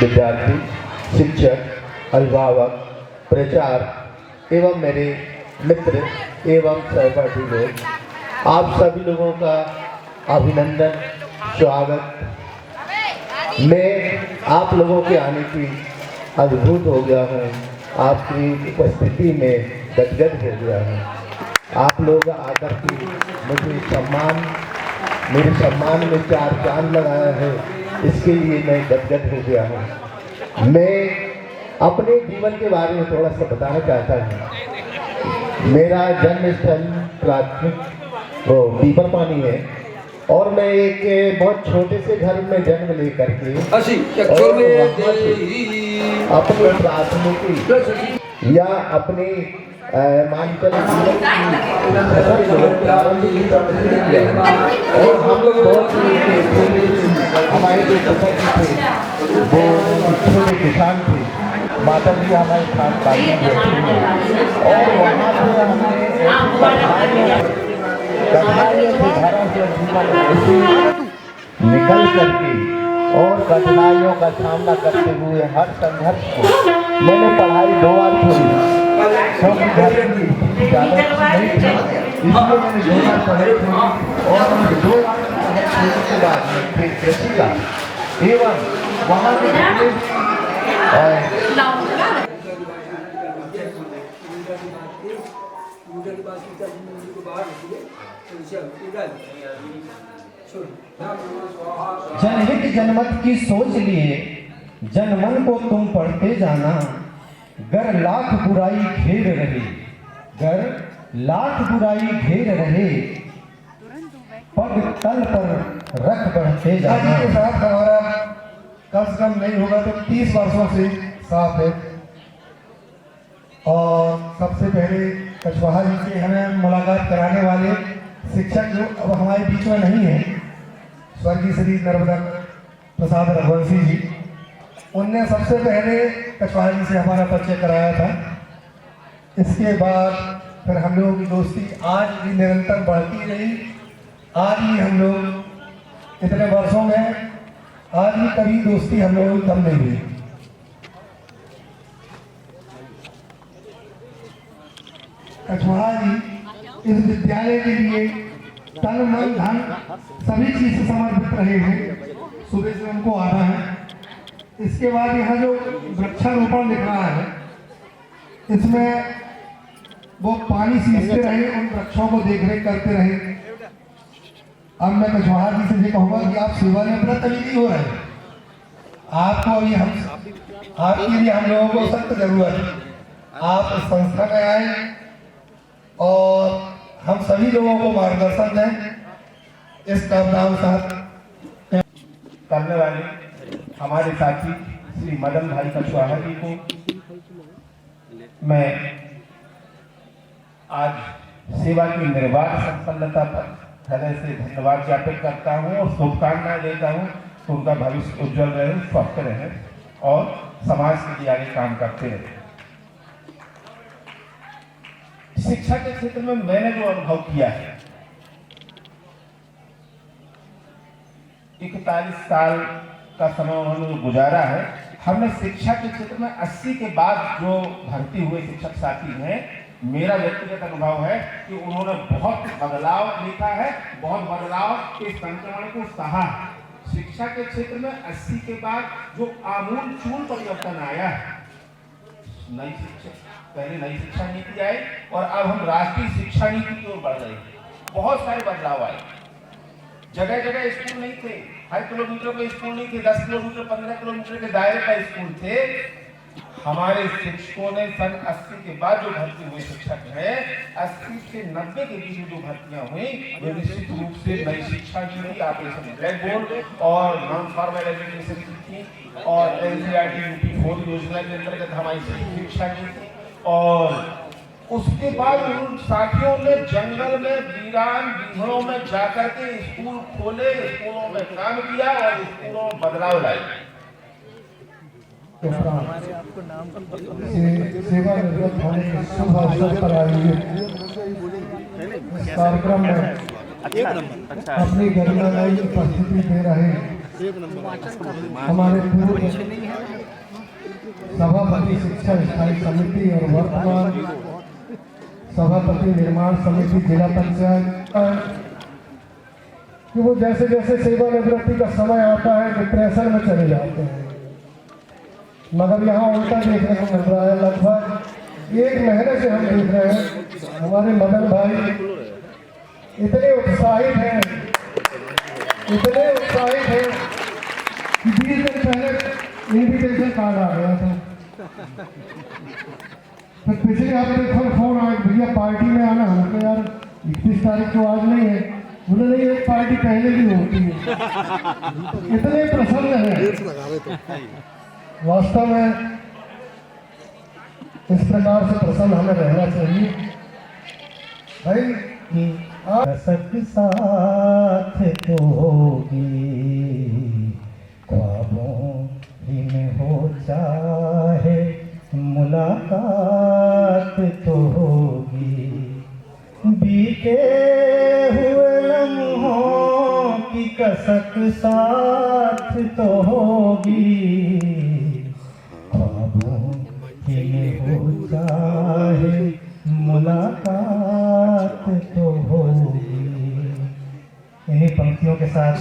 विद्यार्थी, शिक्षक, अभिभावक, प्रचार एवं मेरे मित्र एवं सहपाठी लोग, आप सभी लोगों का अभिनंदन, स्वागत। मैं आप लोगों के आने की अद्भुत हो गया हूँ, आपकी उपस्थिति में गदगद हो गया हूँ। आप लोग आकर के मेरे सम्मान में चार चांद लगाया है, इसके लिए मैं गदगद हो गया हूँ। मैं अपने जीवन के बारे में थोड़ा सा बताना चाहता हूँ। मेरा जन्म स्थल प्राथमिक पीपर पानी है और मैं एक बहुत छोटे से घर में जन्म लेकर के अपने प्राथमिक या अपने मानकर और हम लोग बहुत हमारे जो पिताजी थे वो छोटे किसान थे, माता जी हमारे खानदानी और वहाँ से हमने निकल करके और कठिनाइयों का सामना करते हुए हर संघर्ष को मैंने पढ़ाई 2 बार छोड़ी, क्योंकि घर की ज़्यादा नहीं थी, इसलिए मैंने 2 बार पढ़ाई छोड़ी और 2 बार छोड़ने के बाद फिर कृषि का एवं वहाँ के जनहित जनमत की सोच लिए जनमन को तुम पढ़ते जाना, गर लाख बुराई घेर रहे, गर लाख बुराई घेर रहे, पग तल पर रख बढ़ते जाना। के साथ हमारा कम से कम नहीं होगा तो 30 वर्षों से साथ है। और सबसे पहले कछवाहा जी से हमें मुलाकात कराने वाले शिक्षक जो अब हमारे बीच में नहीं है, स्वर्गीय श्री नर्मदा प्रसाद रघुवंशी जी, उनने सबसे पहले कछवाहा जी से हमारा परिचय कराया था। इसके बाद फिर हम लोगों की दोस्ती आज भी निरंतर बढ़ती रही। आज भी हम लोग इतने वर्षों में आज भी कभी दोस्ती हम लोगों की कम नहीं हुई। कछवाहा जी इस विद्यालय के लिए तन मन धन सभी चीज से समर्पित रहे हैं। सुबह से उनको आना है। इसके बाद यहाँ जो वृक्षारोपण दिख रहा है, इसमें वो पानी सींचते रहे, उन वृक्षों को देखरेख करते रहे। अब मैं कछवाहा जी से ये कहूँगा कि आप सेवानिवृत्त अभी नहीं हो रहे, आपको अभी आपके लिए हम लोगों को सख्त जरूरत है। आप इस संस्था में आए और हम सभी लोगों को मार्गदर्शन दें। इस काम साथ करने वाले हमारे साथी श्री मदन भाई कछवाहा जी को मैं आज सेवा की निर्बाध संपन्नता पर हृदय से धन्यवाद ज्ञापित करता हूँ और शुभकामनाएं देता हूँ कि उनका भविष्य उज्जवल रहे, स्वस्थ रहे और समाज के लिए आगे काम करते रहे। शिक्षा के क्षेत्र में मैंने जो अनुभव किया है, 41 साल का समय उन्होंने जो गुजारा है, हमने शिक्षा के क्षेत्र में 80 के बाद जो भर्ती हुए शिक्षक साथी हैं, मेरा व्यक्तिगत अनुभव है कि उन्होंने बहुत बदलाव देखा है, बहुत बदलाव के संक्रमण को सहा है। शिक्षा के क्षेत्र में 80 के बाद जो आमूल चूल परिवर्तन आया है, नई शिक्षा, पहले नई शिक्षा नीति आई और अब हम राष्ट्रीय शिक्षा नीति की ओर बढ़ रहे हैं। बहुत सारे बदलाव आए। जगह जगह स्कूल नहीं थे, 5 किलोमीटर के स्कूल नहीं थे, 10 किलोमीटर 15 किलोमीटर के दायरे का स्कूल थे। हमारे शिक्षकों ने सन 80 के बाद जो भर्ती हुए शिक्षक हैं, 80 से 90 के बीच में जो भर्तियां हुई, वे निश्चित रूप से नई शिक्षा नीति, ऑपरेशन ब्लैक बोर्ड और नॉन फॉर्मल एजुकेशन की और NCERT UP4 योजना के अंतर्गत हमारी शिक्षा नीति। और उसके बाद उन साथियों ने जंगल में वीरान बीहड़ों में जाकर के स्कूल खोले, स्कूलों में काम किया और स्कूलों में बदलाव लाए। सेवा निवृत्त होने के शुभ अवसर पर आयोजित इस कार्यक्रम में अपनी गरिमामयी उपस्थिति दे रहे हमारे पूर्व कार्यकारी समिति और वर्तमान सभापति निर्माण समिति जिला पंचायत कि वो जैसे जैसे सेवानिवृत्ति का समय आता है डिप्रेशन में चले जाते हैं, मगर यहाँ उल्टा देखने को मिल रहा है। लगभग 1 महीने से हम देख रहे हैं हमारे मदन भाई इतने उत्साहित हैं कि 20 दिन पहले इन्विटेशन कार्ड आ गया था, फिर पिछले हफ्ते फोन आया भैया पार्टी में आना। हमको यार 31 तारीख को आज नहीं है, बोले नहीं एक पार्टी पहले भी होती है। इतने प्रसन्न है, वास्तव में इस प्रकार से प्रसन्न हमें रहना चाहिए भाई। कसक साथ तो होगी, ख्वाबों ही में हो चाहे मुलाकात तो होगी, बीते हुए लम्हों की कसक साथ तो होगी, ख्वाबों ही में हो चाहे मुलाकात तो होगी। इन्हीं पंक्तियों के साथ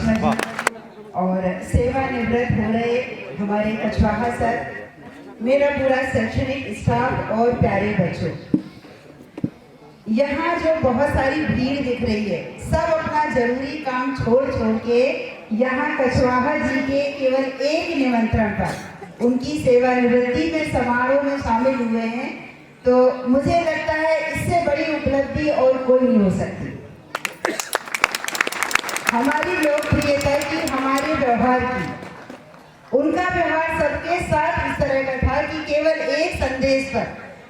और सेवानिवृत्त हो रहे हमारे कछवाहा सर, मेरा पूरा शैक्षणिक स्टाफ और प्यारे बच्चों, यहाँ जो बहुत सारी भीड़ दिख रही है, सब अपना जरूरी काम छोड़ के यहाँ कछवाहा जी के केवल एक निमंत्रण पर उनकी सेवानिवृत्ति में समारोह में शामिल हुए हैं। तो मुझे लगता है इससे बड़ी उपलब्धि और कोई नहीं हो सकती। हमारी लोकप्रियता की, हमारे व्यवहार की, उनका व्यवहार सबके साथ इस तरह का था कि केवल एक संदेश पर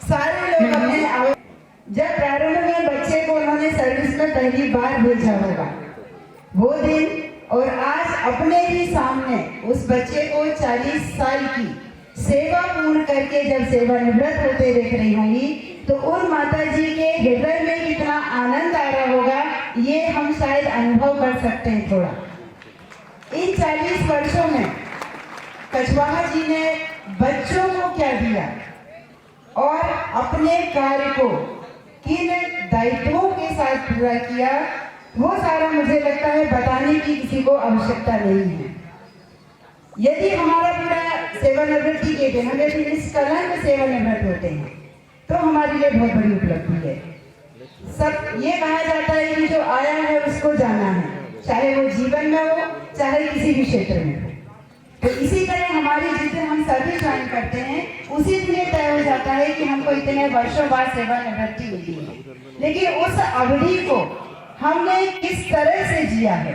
सारे लोग अपने जब प्रारंभ में बच्चे को उन्होंने सर्विस में पहली बार भेजा होगा वो दिन, और आज अपने ही सामने उस बच्चे को 40 साल की सेवा पूर्ण करके जब सेवानिवृत्त होते देख रही होंगी, तो उन माता जी के हृदय में कितना आनंद आ रहा होगा ये हम शायद अनुभव कर सकते हैं थोड़ा। इन 40 वर्षों में कछवाहा जी ने बच्चों को क्या दिया और अपने कार्य को किन दायित्वों के साथ पूरा किया, वो सारा मुझे लगता है बताने की किसी को आवश्यकता नहीं है। यदि हमारा पूरा सेवानिवृत्ति के दिन हम यदि निष्कलंक सेवानिवृत्त होते हैं तो हमारे लिए बहुत बड़ी उपलब्धि है। सब ये कहा जाता है कि जो आया है उसको जाना है, चाहे वो जीवन में हो चाहे किसी भी क्षेत्र में हो। तो इसी तरह हमारी जिस दिन हम सभी ज्वाइन करते हैं उसी दिन ये तय हो जाता है कि हमको इतने वर्षों बाद सेवानिवृत्ति मिली है, लेकिन उस अवधि को हमने किस तरह से जिया है,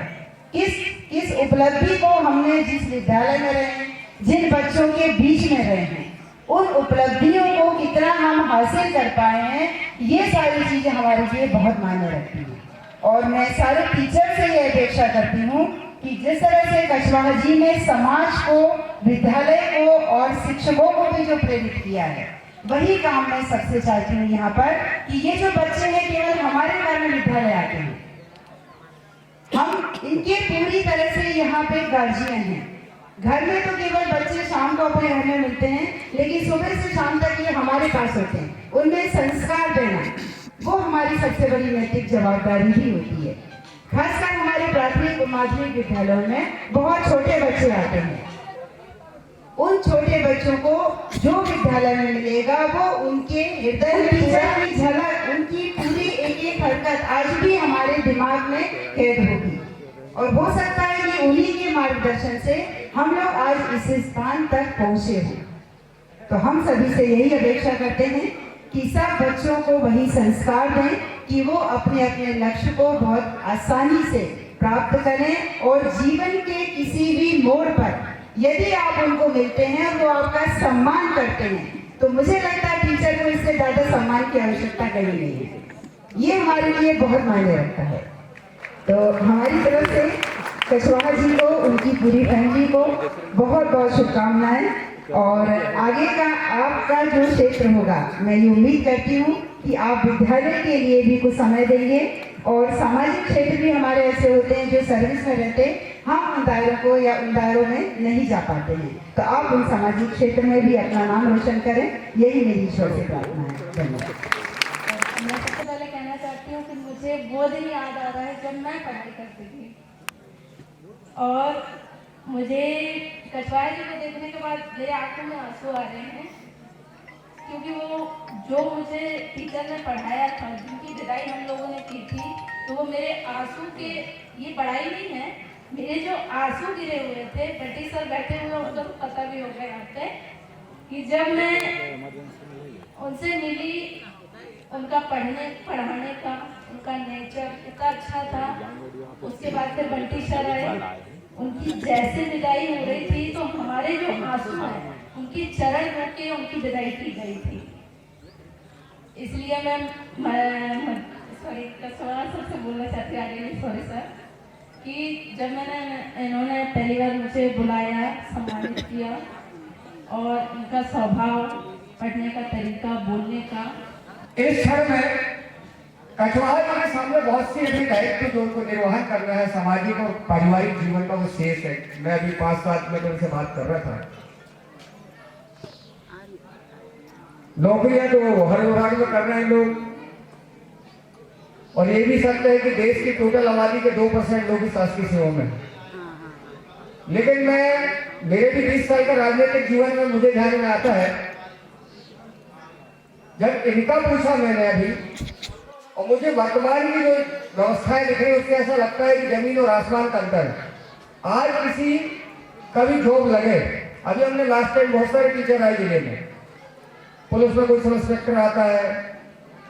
किस उपलब्धि को हमने जिस विद्यालय में रहे, जिन बच्चों के बीच में रहे हैं, उन उपलब्धियों को कितना हम हासिल कर पाए हैं, ये सारी चीजें हमारे लिए बहुत मायने रखती हैं। और मैं सारे टीचर से ये अपेक्षा करती हूँ कि जिस तरह से कछवाहा जी ने समाज को, विद्यालय को और शिक्षकों को भी जो प्रेरित किया है, वही काम मैं सबसे चाहती हूँ यहाँ पर कि ये जो बच्चे हैं केवल हमारे घर में विद्यालय आते हैं, हम इनके पूरी तरह से यहाँ पे गार्जियन हैं। घर में तो केवल बच्चे शाम को अपने घर में मिलते हैं, लेकिन सुबह से शाम तक ये हमारे पास होते हैं। उनमें संस्कार देना वो हमारी सबसे बड़ी नैतिक जवाबदारी भी होती है। खासकर हमारे प्राथमिक और माध्यमिक विद्यालयों में बहुत छोटे बच्चे आते हैं। उन छोटे बच्चों को जो विद्यालय में मिलेगा वो उनके हृदय की झलक, उनकी पूरी एक एक हरकत आज भी हमारे दिमाग में कैद होगी। और हो सकता है कि उन्हीं के मार्गदर्शन से हम लोग आज इस स्थान तक पहुंचे हों। तो हम सभी से यही अपेक्षा करते हैं कि सब बच्चों को वही संस्कार दें कि वो अपने अपने लक्ष्य को बहुत आसानी से प्राप्त करें, और जीवन के किसी भी मोड़ पर यदि आप उनको मिलते हैं और वो आपका सम्मान करते हैं, तो मुझे लगता है टीचर को इससे ज्यादा सम्मान की आवश्यकता कहीं नहीं है। ये हमारे लिए बहुत मायने रखता है। तो हमारी तरफ से कछवाहा जी को, उनकी पूरी फैमिली को बहुत बहुत शुभकामनाएं। और आगे का आपका जो क्षेत्र होगा, मैं ये उम्मीद करती हूँ कि आप विद्यालय के लिए भी कुछ समय देंगे। और सामाजिक क्षेत्र भी हमारे ऐसे होते हैं जो सर्विस में रहते हैं, हम उन दायरों को या उन दायरों में नहीं जा पाते हैं। तो आप उन सामाजिक क्षेत्र में भी अपना नाम रोशन करें, यही मेरी ईश्वर से प्रार्थना है। धन्यवाद। मैं सबसे पहले कहना चाहती हूँ कि मुझे वो दिन याद आ रहा है जब मैं पढ़ाई करती थी, और मुझे कछवाहा जी को देखने के बाद मेरे आंखों में आंसू आ रहे हैं, क्योंकि वो जो मुझे टीचर ने पढ़ाया था, जिनकी विदाई हम लोगों ने की थी, तो वो मेरे आंसू के, ये पढ़ाई नहीं है, मेरे जो आंसू गिरे हुए थे। ब्रिटिश सर बैठे हुए, उनको तो पता भी होगा यहाँ पे, कि जब मैं उनसे मिली, उनका पढ़ाने का उनका नेचर इतना अच्छा था। उसके बाद फिर बंटी सर आए, उनकी जैसे विदाई हो रही थी तो हमारे जो आंसू हैं उनकी चरण धो के उनकी विदाई की गई थी। इसलिए मैं सॉरी कछवाहा सर से बोलना चाहती हूँ, आगे नहीं, सॉरी सर, कि जब इन्होंने पहली बार मुझे बुलाया, सम्मानित किया, और इनका स्वभाव, पढ़ने का तरीका, बोलने का, इस क्षण में कछवाहा जी के सामने बहुत सी ऐसी दायित्व जो उनको निर्वहन करना है, सामाजिक और पारिवारिक जीवन का वो शेष है। मैं अभी 5-7 मिनट उनसे बात कर रहा था। नौकरियां तो हर विभाग में कर रहे हैं लोग, और ये भी सत्य है कि देश की टोटल आबादी के 2% लोग इस शासकीय सेवा में। लेकिन मेरे भी 20 साल का राजनीतिक जीवन में मुझे ध्यान में आता है, जब इनका पूछा मैंने अभी, और मुझे वर्तमान की जो व्यवस्थाएं दिख रही है उससे ऐसा लगता है कि जमीन और आसमान का अंतर है। आज किसी कभी जॉब लगे, अभी हमने लास्ट टाइम बहुत सारे टीचर आए जिले में, पुलिस में कोई सब इंस्पेक्टर आता है,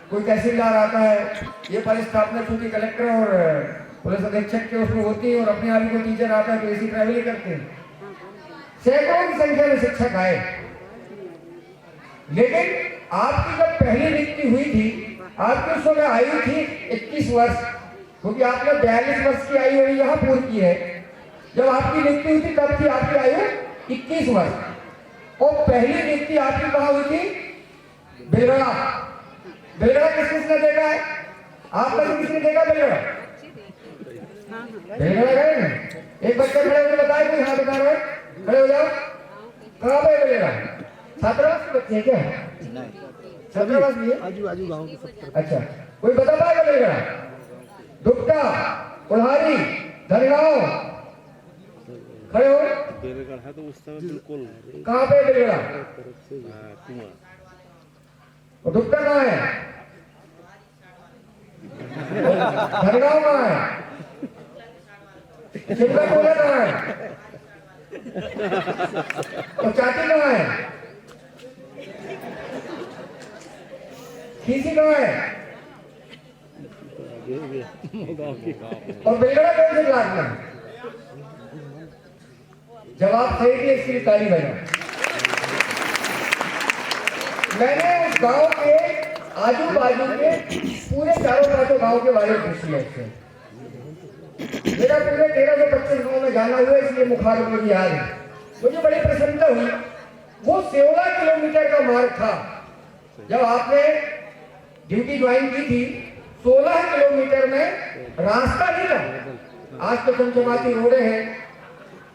कोई तहसीलदार आता है, ये पदस्थापना चूंकि कलेक्टर और पुलिस अधीक्षक के उसमें होती है, और अपने आप ही कोई टीचर आता है तो ऐसी ट्रैवलिंग करते हैं। सैकड़ों की संख्या में शिक्षक आए, लेकिन आपकी जब पहली नियुक्ति हुई थी, आपकी उस समय आयु थी 21 वर्ष, क्योंकि आपने 42 वर्ष की आयु यहाँ पूरी की है। जब आपकी नियुक्ति हुई थी तब थी आपकी आयु 21 वर्ष, और पहली नियुक्ति आपकी कहाँ हुई थी? बेलगड़ा। बेलगड़ा किसने देखा है? आप में से किसने देखा बेलगड़ा? बेलगड़ा गए ना? एक बच्चा खड़े होकर बताए, कोई हाथ उठा रहा है, खड़े हो जाओ। कहाँ पे बेलगड़ा? छात्रावास के बच्चे क्या? छात्रावास भी है? आजू गाँव के। अच्छा, कोई बता पाएगा बेलगड़ा? दुपटा, कुल्हाड़ी, धनगांव, खड़े हो। बेलगढ़ है तो उस समय बिल्कुल। कहाँ पे बेलगड़ा? और दुपटा कहाँ है? धनगांव कहाँ है? शिमला टोला कहाँ है? और चाटी कहाँ है? खीसी कहाँ है? और बेलगड़ा कौन से क्लास में? जवाब सही थी, इसके लिए ताली बजाओ। मैंने उस गांव के आजू बाजू के पूरे चारों पांचों गांव के बारे में पूछ लिया इससे। मेरा पूरे 13 से 25 गांव में जाना हुआ, इसलिए मुखार मुझे याद है। मुझे बड़ी प्रसन्नता हुई। वो 16 किलोमीटर का मार्ग था। जब आपने ड्यूटी ज्वाइन की थी, 16 किलोमीटर में रास्ता नहीं था। आज तो चमचमाती रोडें हैं,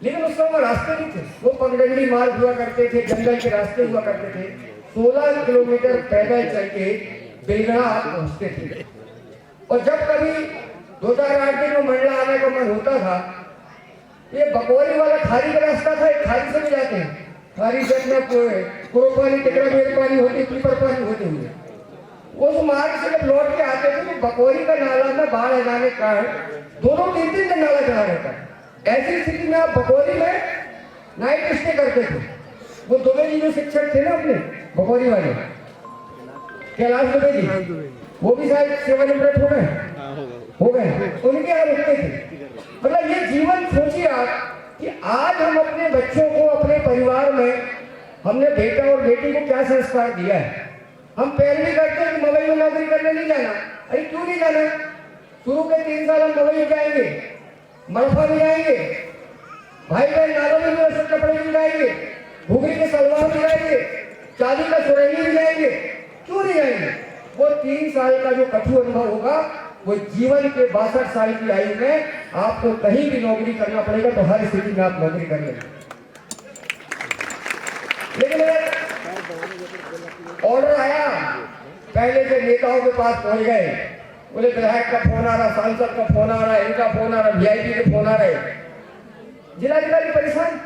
लेकिन उस समय रास्ते नहीं थे। वो पगडंडी मार्ग हुआ करते थे, जंगल के रास्ते हुआ करते थे। 16 किलोमीटर पैदल चल के बेलगड़ा आप पहुंचते थे। और जब कभी 2-4 दिन में मंडला आने का मन होता था, ये बकौरी वाला खारी का रास्ता था, एक खारी से भी जाते हैं। खारी से अपना कुरोपानी, टिकराबेर पानी होती, पीपर पानी होते हुए उस मार्ग से जब लौट के आते थे तो बकौरी का नाला में बाढ़ आ जाने के कारण 2-3 दिन नाला चला रहता है। ऐसी स्थिति में आप बकौरी में नाइट स्टे करते थे। वो दुबे जी जो शिक्षक थे ना अपने बकौरी वाले, कैलाश दुबे जी, वो भी शायद सेवानिवृत्त हो गए, उनके यहाँ रुकते थे। मतलब ये जीवन सोचिए आप कि आज हम अपने बच्चों को, अपने परिवार में हमने बेटा और बेटी को क्या संस्कार दिया है। हम पहले भी करते हैं कि मुंबई में नौकरी करने नहीं जाना। अरे क्यों नहीं जाना? शुरू के 3 साल हम मुंबई में जाएंगे, मरफा भी जाएंगे, भाई बहन नालों में भी सब कपड़े भी जाएंगे, घुघरी के सलवार भी जाएंगे, चांदी का सुरंगी भी जाएंगे। क्यों नहीं जाएंगे? वो 3 साल का जो कठिन अनुभव होगा वो जीवन के 62 साल की आयु में आपको कहीं भी नौकरी करना पड़ेगा तो हर स्थिति में आप नौकरी कर लेंगे। लेकिन ऑर्डर आया, पहले से नेताओं के पास पहुंच गए, बोले विधायक का फोन आ रहा, सांसद का फोन आ रहा, इनका फोन आ रहा, वीआईपी के फोन आ रहे, जिलाधिकारी परेशान।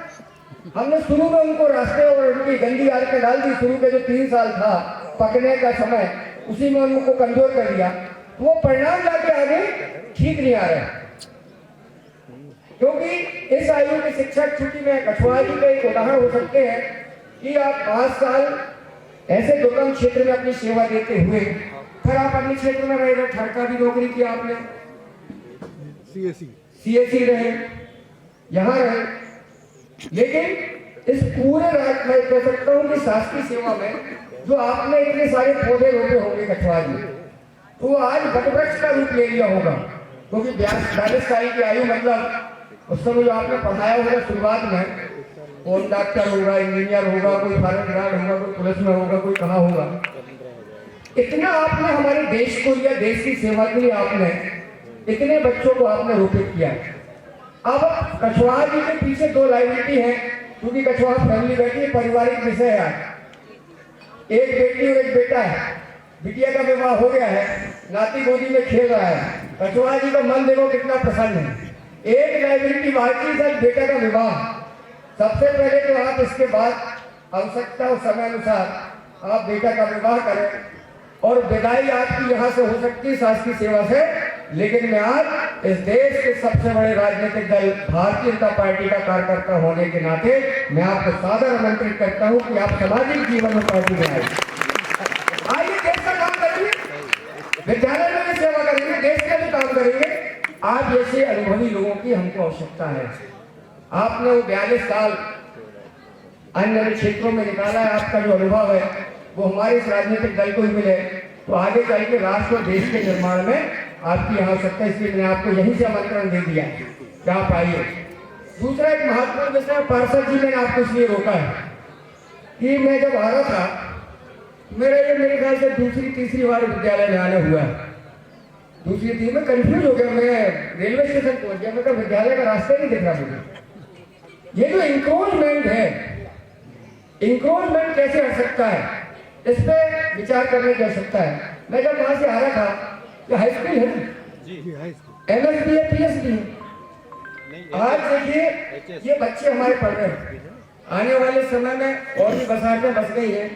हमने शुरू में उनको रास्ते और उनकी गंदी आदतें डाल दी। शुरू के जो 3 साल था पकने का समय, उसी में उनको कमजोर कर दिया। तो वो परिणाम लाके आगे ठीक नहीं आ रहे, क्योंकि इस आयु के शिक्षक, चूंकि मैं कछवाहा जी का एक उदाहरण हो सकते हैं कि आप 5 साल ऐसे दुर्गम क्षेत्र में अपनी सेवा देते हुए फिर आप अपने क्षेत्र में रहे, ठरका भी नौकरी की आपने, सीएससी रहे, यहाँ रहे, लेकिन इस पूरे राज्य में कह सकता हूँ कि शासकीय सेवा में जो आपने इतने सारे पौधे रोपे होंगे कछवाहा जी, तो वो आज वटवृक्ष का रूप ले लिया होगा। क्योंकि 42 साल की आयु मतलब उस समय जो आपने पढ़ाया होगा शुरुआत में, कौन डॉक्टर होगा, इंजीनियर होगा, कोई फॉरेन गार्ड होगा, कोई पुलिस में होगा, कोई कहाँ होगा। इतना आपने हमारे देश को या देश की सेवा के लिए आपने इतने बच्चों को आपने रोपित किया। अब कछवाहा जी के पीछे 2 लाइबिलिटी है, क्योंकि कछवाहा फैमिली बैठी है, पारिवारिक विषय है। एक बेटी और एक बेटा है, बिटिया का विवाह हो गया है, नाती गोदी में खेल रहा है। कछवाहा जी का मन देखो कितना प्रसन्न है। एक लाइबिलिटी बाकी सर बेटा का विवाह, सबसे पहले तो आप इसके बाद आवश्यकता और समय अनुसार आप बेटा का विवाह करें और विदाई आपकी यहाँ से हो सकती है शासकीय सेवा से। लेकिन मैं आज इस देश के सबसे बड़े राजनीतिक दल भारतीय जनता पार्टी का कार्यकर्ता होने के नाते मैं आपको सादर आमंत्रित करता हूँ कि आप सामाजिक जीवन में पार्टी में आइए, देश का काम करेंगे, विद्यालय में भी सेवा करेंगे, देश का भी काम करेंगे। आप जैसे अनुभवी लोगों की हमको आवश्यकता है। आपने वो 42 साल अन्य क्षेत्रों में निकाला है, आपका जो अनुभव है वो हमारे इस राजनीतिक दल को ही मिले तो आगे चल के राष्ट्र और देश के निर्माण में आपकी आवश्यकता है। इसलिए मैंने आपको यहीं से आमंत्रण दे दिया कि आप आइए। दूसरा एक महत्वपूर्ण विषय, पार्षद जी मैंने आपको इसलिए रोका है कि मैं जब आ रहा था, मेरे ख्याल से दूसरी तीसरी बार विद्यालय में आने हुआ है। दूसरी तीन में कंफ्यूज हो गया, मैं रेलवे स्टेशन पहुंच गया, मैं विद्यालय का रास्ता नहीं दिख रहा मुझे। ये जो इंक्रोचमेंट है, इंक्रोचमेंट कैसे हट सकता है, इस पे विचार करने की आवश्यकता है। मैं जब वहां से आ रहा था, ये हाई स्कूल है ना, MSB है, PhD है। आज देखिए ये बच्चे हमारे पढ़ रहे हैं, आने वाले समय में और भी बसाहटें बस गई है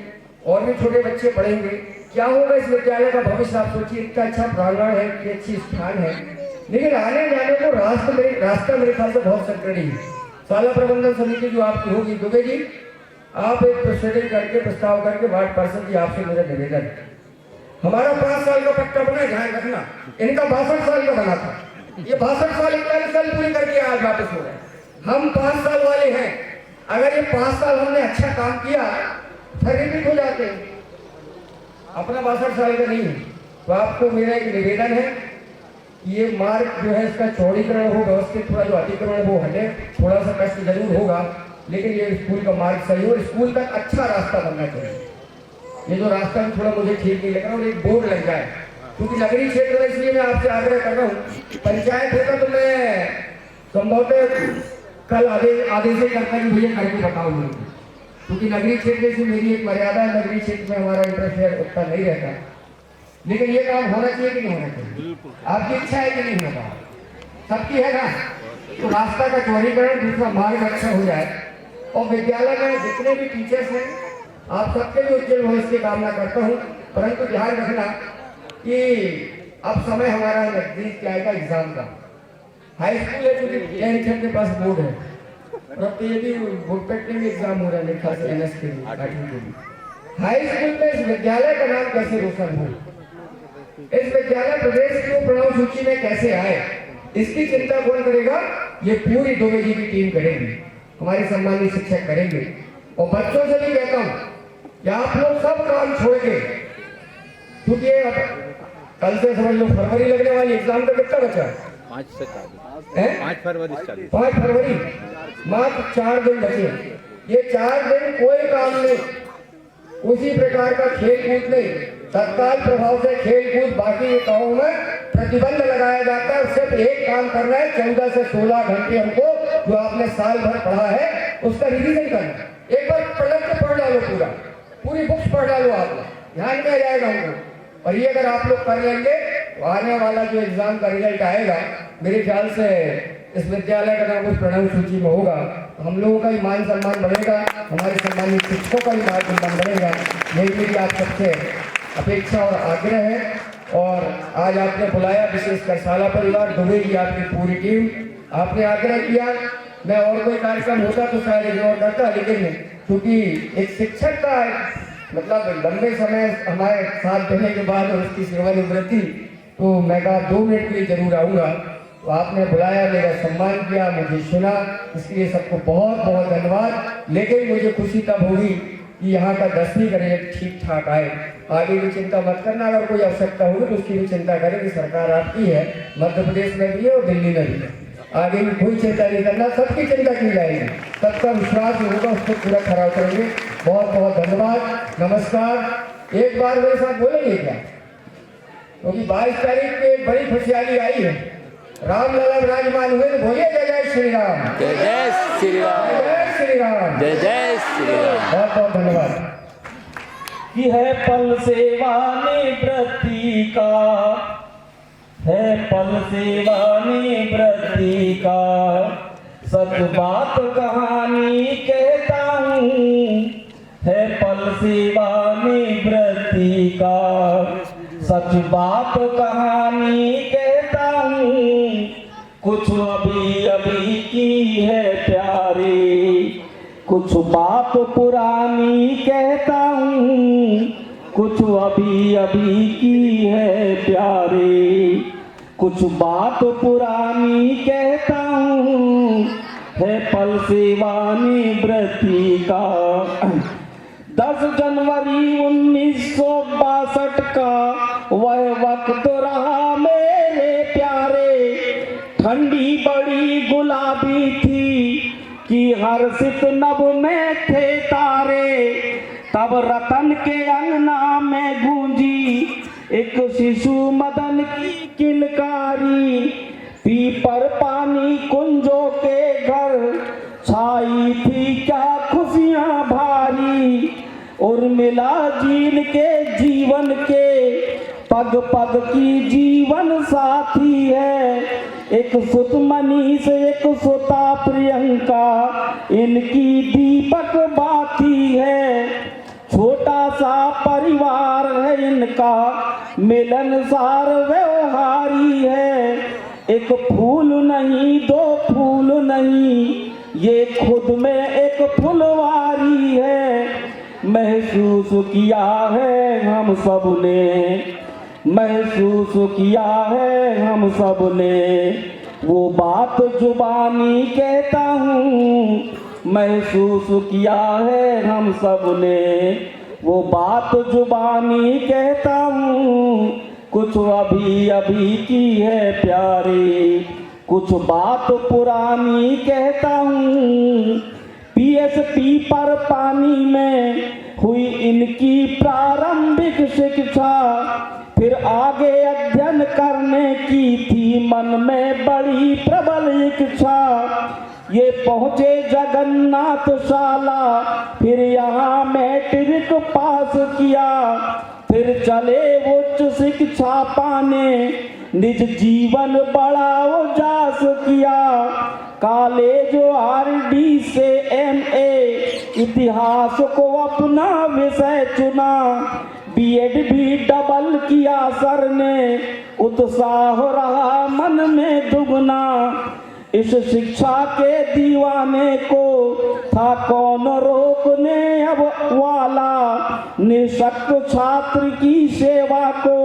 और भी छोटे बच्चे पढ़ेंगे। क्या होगा इस विद्यालय का भविष्य, आप सोचिए। इतना अच्छा प्रांगण है, इतनी अच्छी स्थान है, लेकिन आने जाने को रास्ता मेरे ख्याल से बहुत संकड़ी है। शाला प्रबंधन समिति जो आपकी होगी, दुबे जी आप एक प्रोसीडिंग करके प्रस्ताव करके वार्ड पार्षद जी आपसे मेरा निवेदन, हमारा 5 साल का पट्टा बना, ध्यान रखना, इनका 62 साल का बना था। ये 62 साल 41 साल पूरी करके आज वापस हो गए। हम 5 साल वाले हैं, अगर ये 5 साल हमने अच्छा काम किया फिर रिपीट हो जाते हैं। अपना 62 साल का नहीं है। तो आपको मेरा एक निवेदन है, ये मार्ग जो है इसका चौड़ीकरण हो, व्यवस्थित, थोड़ा जो अतिक्रमण वो हटे, थोड़ा सा कष्ट जरूर होगा, लेकिन ये स्कूल का मार्ग सही हो, स्कूल तक अच्छा रास्ता बनना चाहिए। ये जो रास्ता भी थोड़ा मुझे ठीक नहीं लग रहा, और एक बोर्ड लग जाए, क्योंकि नगरीय क्षेत्र में, इसलिए मैं आपसे आग्रह कर रहा हूँ। पंचायत होता तो मैं संभवतः कल आदेश ही करता कि भैया करके बताओ मुझे, क्योंकि नगरीय क्षेत्र से मेरी एक मर्यादा है, नगरीय क्षेत्र में हमारा इंटरफेयर उतना नहीं रहता। लेकिन ये काम होना चाहिए कि नहीं होना चाहिए? आपकी इच्छा है कि नहीं होगा? सबकी है ना? तो रास्ता का चौड़ीकरण, दूसरा मार्ग अच्छा हो जाए, और विद्यालय में जितने भी टीचर्स हैं आप सबके भी उज्जवल भविष्य की कामना करता हूँ। परंतु ध्यान रखना कि अब समय हमारा नजदीक आएगा एग्जाम का। हाई स्कूल है, क्योंकि टेंथ के पास बोर्ड है, और अब तो ये भी बोर्ड पेटने में एग्जाम हो रहा है मेरे ख्याल से, NS के लिए। हाई स्कूल में इस विद्यालय का नाम कैसे रोशन हो, इस विद्यालय प्रदेश की प्रणव सूची में कैसे आए, इसकी चिंता कौन करेगा? ये पूरी दुबे जी की टीम करेगी, हमारे सम्मानित शिक्षक करेंगे। और बच्चों से भी कहता हूँ कि आप लोग सब काम छोड़ के, क्योंकि अब कल से समझ लो फरवरी लगने वाली, एग्जाम का कितना बचा है? 5 से 40, 5 फरवरी, मात्र 4 दिन बचे। ये 4 दिन कोई काम नहीं, उसी प्रकार का खेल कूद नहीं, तत्काल प्रभाव से खेल कूद बाकी कामों में प्रतिबंध लगाया जाता है। सिर्फ एक काम करना है, 14 से 16 घंटे हमको जो आपने साल भर पढ़ा है उसका रिवीजन करना है। एक बार पलट के पढ़ डालो, पूरी बुक्स पढ़ डालो, आप ध्यान में आ जाएगा हमको। और ये अगर आप लोग कर लेंगे तो आने वाला जो एग्जाम का रिजल्ट आएगा मेरे ख्याल से इस विद्यालय का नाम उस प्रणव सूची में होगा तो हम लोगों का ही मान सम्मान बढ़ेगा, हमारे सम्मानित शिक्षकों का ही मान सम्मान बढ़ेगा। यही मेरी आप सबसे अपेक्षा और आग्रह है। और आज आपने बुलाया विशेषकर साला परिवार दुबे की आपकी पूरी टीम, आपने आग्रह किया। मैं और कोई कार्यक्रम होता तो शायद इग्नोर करता, लेकिन क्योंकि एक शिक्षक का मतलब लंबे समय हमारे साथ देने के बाद और उसकी सेवानिवृत्ति, तो मैं कहा 2 मिनट के लिए जरूर आऊँगा। तो आपने बुलाया, मेरा सम्मान किया, मुझे सुना, इसलिए सबको बहुत बहुत धन्यवाद। लेकिन मुझे खुशी तब होगी कि यहाँ का 10वीं का रिजल्ट ठीक ठाक आए। आगे की चिंता मत करना, अगर कोई आवश्यकता होगी तो उसकी भी चिंता करें कि सरकार आपकी है, मध्य प्रदेश में भी है और दिल्ली में भी है। आगे भी कोई चिंता नहीं करना, सबकी चिंता की जाएगी, सबका विश्वास होगा, उसको पूरा खरा करेंगे। बहुत बहुत धन्यवाद, नमस्कार। एक बार मेरे साथ बोलेंगे क्या? क्योंकि 22 तारीख को एक बड़ी खुशहाली आई है, राम लला विराजमान हुए, तो बोलिए जय जय श्री राम, जय जय श्री राम, जय श्री राम, जय जय श्री राम। बहुत बहुत धन्यवाद। कि है पल सेवा निवृत्ति का, है पल सेवा निवृत्ति का, सच बात कहानी कहता हूँ, है पल सेवा निवृत्ति का, सच बात कहानी कहता हूँ। कुछ अभी अभी की है प्यारे, कुछ बात पुरानी कहता हूँ, कुछ अभी अभी की है प्यारे, कुछ बात पुरानी कहता हूँ, है पल सेवा निवृत्ति का। 10 जनवरी 1962 का वह वक्त रहा मेरे प्यारे, ठंडी बड़ी गुलाबी थी कि हर्षित नभ में थे तारे। तब रतन के अंगना में गूंजी एक शिशु मदन की किलकारी, पीपर पानी कुंजों के घर छाई थी क्या खुशियां भारी। उर्मिला जीन के जीवन के पग पग की जीवन साथी है, एक सुत मनीष एक सुता प्रियंका, इनकी दीपक बाती है। छोटा सा परिवार है इनका, मिलनसार व्यवहारी है, एक फूल नहीं दो फूल नहीं, ये खुद में एक फुलवारी है। महसूस किया है हम सब ने, महसूस किया है हम सब ने, वो बात जुबानी कहता हूँ, महसूस किया है हम सब ने, वो बात जुबानी कहता हूँ। कुछ अभी अभी की है प्यारी, कुछ बात पुरानी कहता हूँ। पीएसपी पर पानी में हुई इनकी प्रारंभिक शिक्षा, फिर आगे अध्ययन करने की थी मन में बड़ी प्रबल इच्छा। ये पहुँचे जगन्नाथशाला, फिर यहाँ मैट्रिक पास किया, फिर चले उच्च शिक्षा पाने, निज जीवन बड़ा उजास किया। कॉलेज आरडी से एमए इतिहास को अपना विषय चुना, बीएड भी डबल किया सर ने, उत्साह रहा मन में दुगना। इस शिक्षा के दीवाने को था कौन रोकने अब वाला, निःशक्त छात्र की सेवा को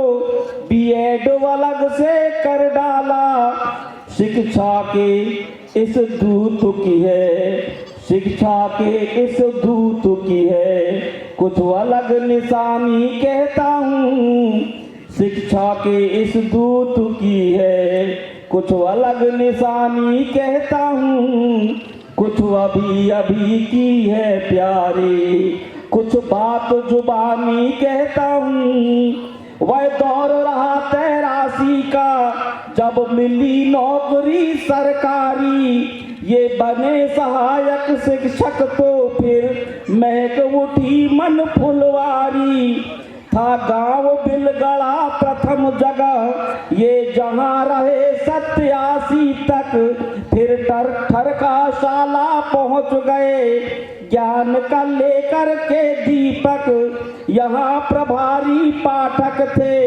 बीएड अलग से कर डाला। शिक्षा के इस दूत की है, शिक्षा के इस दूत की है कुछ अलग निशानी कहता हूँ। शिक्षा के इस दूत की है कुछ अलग निशानी कहता हूँ। कुछ अभी अभी की है प्यारी, कुछ बात बात जुबानी कहता हूँ। वह दौर रहा 83 का जब मिली नौकरी सरकारी, ये बने सहायक शिक्षक तो फिर महक उठी मन फुलवारी। था गांव बिलगड़ा प्रथम जगह, ये जहां रहे 87 तक, फिर ठरका पहुंच गए ज्ञान का लेकर के दीपक। यहाँ प्रभारी पाठक थे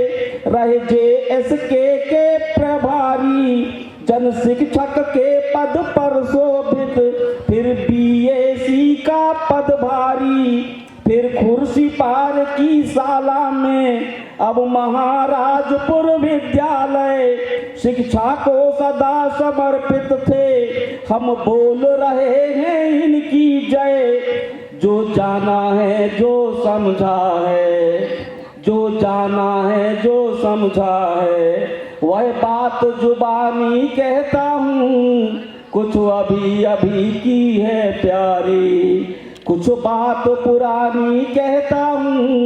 रहे JSK के प्रभारी, जन शिक्षक के पद पर शोभित, फिर BAC का पद भारी। फिर खुर्सी पार की शाला में अब महाराजपुर विद्यालय, शिक्षा को सदा समर्पित थे, हम बोल रहे हैं इनकी जय। जो जाना है जो समझा है, जो जाना है जो समझा है, वह बात जुबानी कहता हूँ। कुछ अभी अभी की है प्यारी, कुछ बात पुरानी कहता हूँ।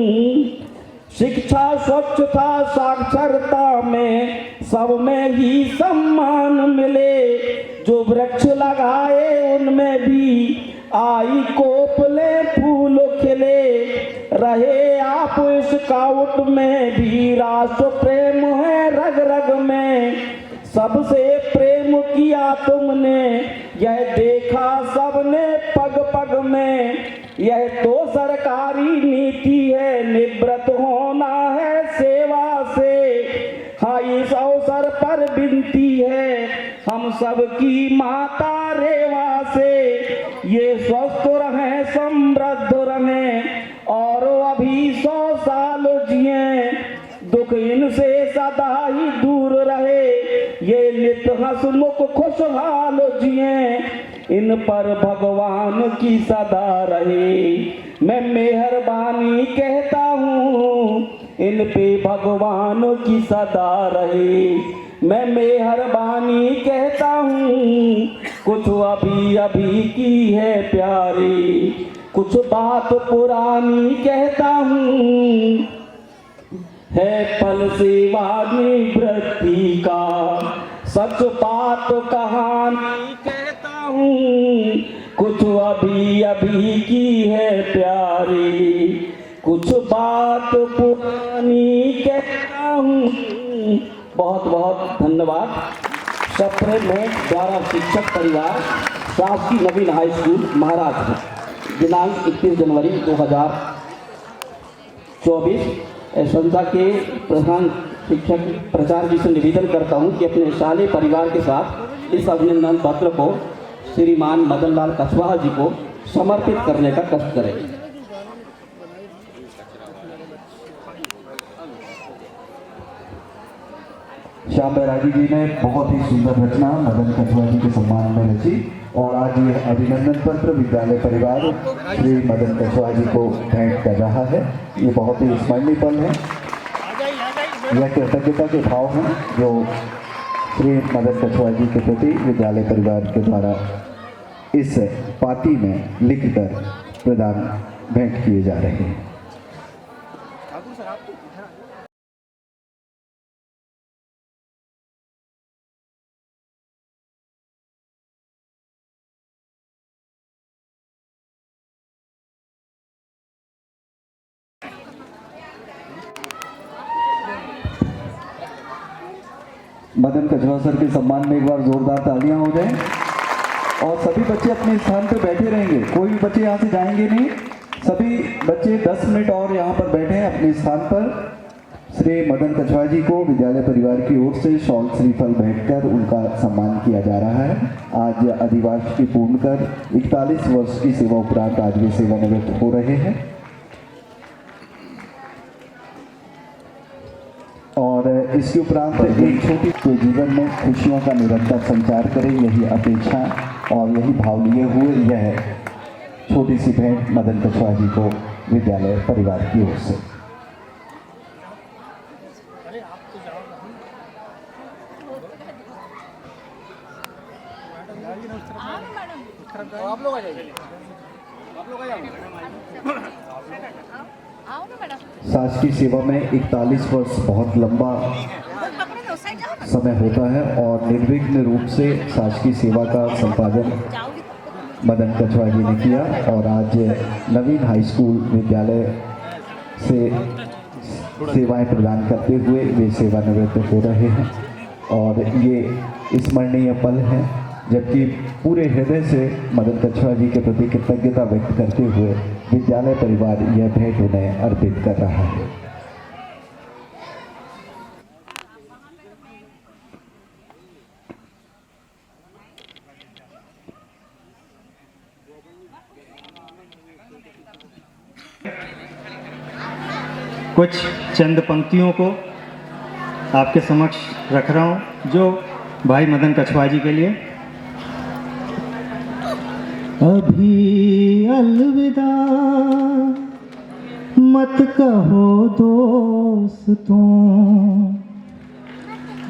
शिक्षा स्वच्छता साक्षरता में सब में ही सम्मान मिले, जो वृक्ष लगाए उनमें भी आई कोपले फूल खिले। रहे आप स्काउट में भी राष्ट्र प्रेम है रग रग में, सबसे प्रेम किया तुमने यह देखा सबने पग पग में। यह तो सरकारी नीति है, निवृत्त होना है सेवा से। हाँ इस अवसर पर विनती है हम सबकी माता रेवा से, ये स्वस्थ रहें समृद्ध रहें और अभी 100 साल जिए, दुख इनसे सदा ही दूर रहे, ये नित हंसमुख खुशहाल जिए, इन पर भगवान की सदा रहे। मैं मेहरबानी कहता हूँ, इन पे भगवान की सदा रहे। मैं मेहरबानी कहता हूँ, कुछ अभी अभी की है प्यारी, कुछ बात पुरानी कहता हूँ। है पल सेवा निवृत्ति का सच बात कहानी कहता हूँ। कुछ अभी अभी की है प्यारी, कुछ बात पुरानी कहता हूँ। बहुत बहुत धन्यवाद। सप्रे में द्वारा शिक्षक परिवार शासकीय नवीन हाई स्कूल महाराज, दिनांक 21 जनवरी 2024। संस्था के प्रधान शिक्षक प्राचार्य जी से निवेदन करता हूं कि अपने शालेय परिवार के साथ इस अभिनंदन पत्र को श्रीमान मदन लाल कछवाहा जी को समर्पित करने का कष्ट करें। श्याम बैरागी जी ने बहुत ही सुंदर रचना मदन कछवाहा जी के सम्मान में रची और आज ये अभिनंदन पत्र विद्यालय परिवार श्री मदन कछवाहा जी को भेंट कर रहा है। ये बहुत ही स्मरणीय पल है। यह कृतज्ञता के भाव हैं जो श्री मदन कछवाहा जी के प्रति विद्यालय परिवार के द्वारा इस पाती में लिखकर प्रदान भेंट किए जा रहे हैं। मदन कछवाहा सर के सम्मान में एक बार जोरदार तालियां हो जाएं और सभी बच्चे अपने स्थान पर बैठे रहेंगे। कोई भी बच्चे यहाँ से जाएंगे नहीं। सभी बच्चे 10 मिनट और यहाँ पर बैठे हैं अपने स्थान पर। श्री मदन कछवाहा जी को विद्यालय परिवार की ओर से शॉल श्रीफल भेंटकर उनका सम्मान किया जा रहा है। आज अधिवास की पूर्ण कर 41 वर्ष की सेवा उपरांत आज वे सेवानिवृत्त हो रहे हैं और इसके उपरांत एक छोटी के जीवन में खुशियों का निरंतर संचार करें, यही अपेक्षा और यही भाव लिए हुए यह छोटी सी भेंट मदन कछवाहा जी को विद्यालय परिवार की ओर से। आप लोग आ जाइए। शासकीय सेवा में 41 वर्ष बहुत लंबा समय होता है और निर्विघ्न रूप से शासकीय सेवा का संपादन मदन कछवाहा जी ने किया और आज नवीन हाई स्कूल विद्यालय से सेवाएं प्रदान करते हुए वे सेवानिवृत्त हो रहे हैं और ये स्मरणीय पल है, जबकि पूरे हृदय से मदन कछवाहा जी के प्रति कृतज्ञता व्यक्त करते हुए विद्यालय परिवार यह भेंट उन्हें अर्पित कर रहा है। कुछ चंद पंक्तियों को आपके समक्ष रख रहा हूँ जो भाई मदन कछवाहा जी के लिए। अभी अलविदा मत कहो दोस्तों,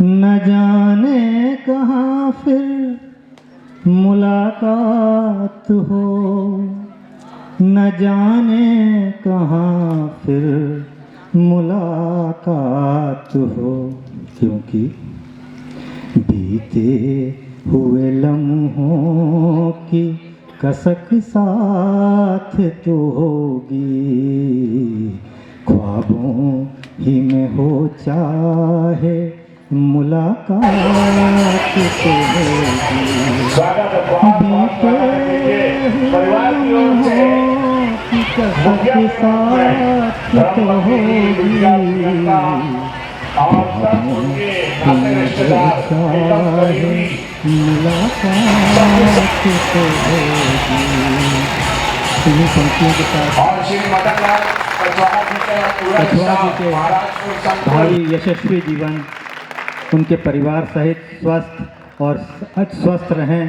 न जाने कहाँ फिर मुलाकात हो, न जाने कहाँ फिर मुलाकात हो, क्योंकि बीते हुए लम्हों की कसक साथ तो होगी, ख्वाबों ही में हो चाहे मुलाकात तो होगी, बीते हुए लम्हों की कसक साथ तो होगी, मुलाकात तो होगी। इन्हीं पंक्तियों के साथ और श्री मदन लाल कछवाहा जी का पूरा कछवाहा जी के महाराष्ट्र संघ भावी यशस्वी जीवन, उनके परिवार सहित स्वस्थ और स्वस्थ रहें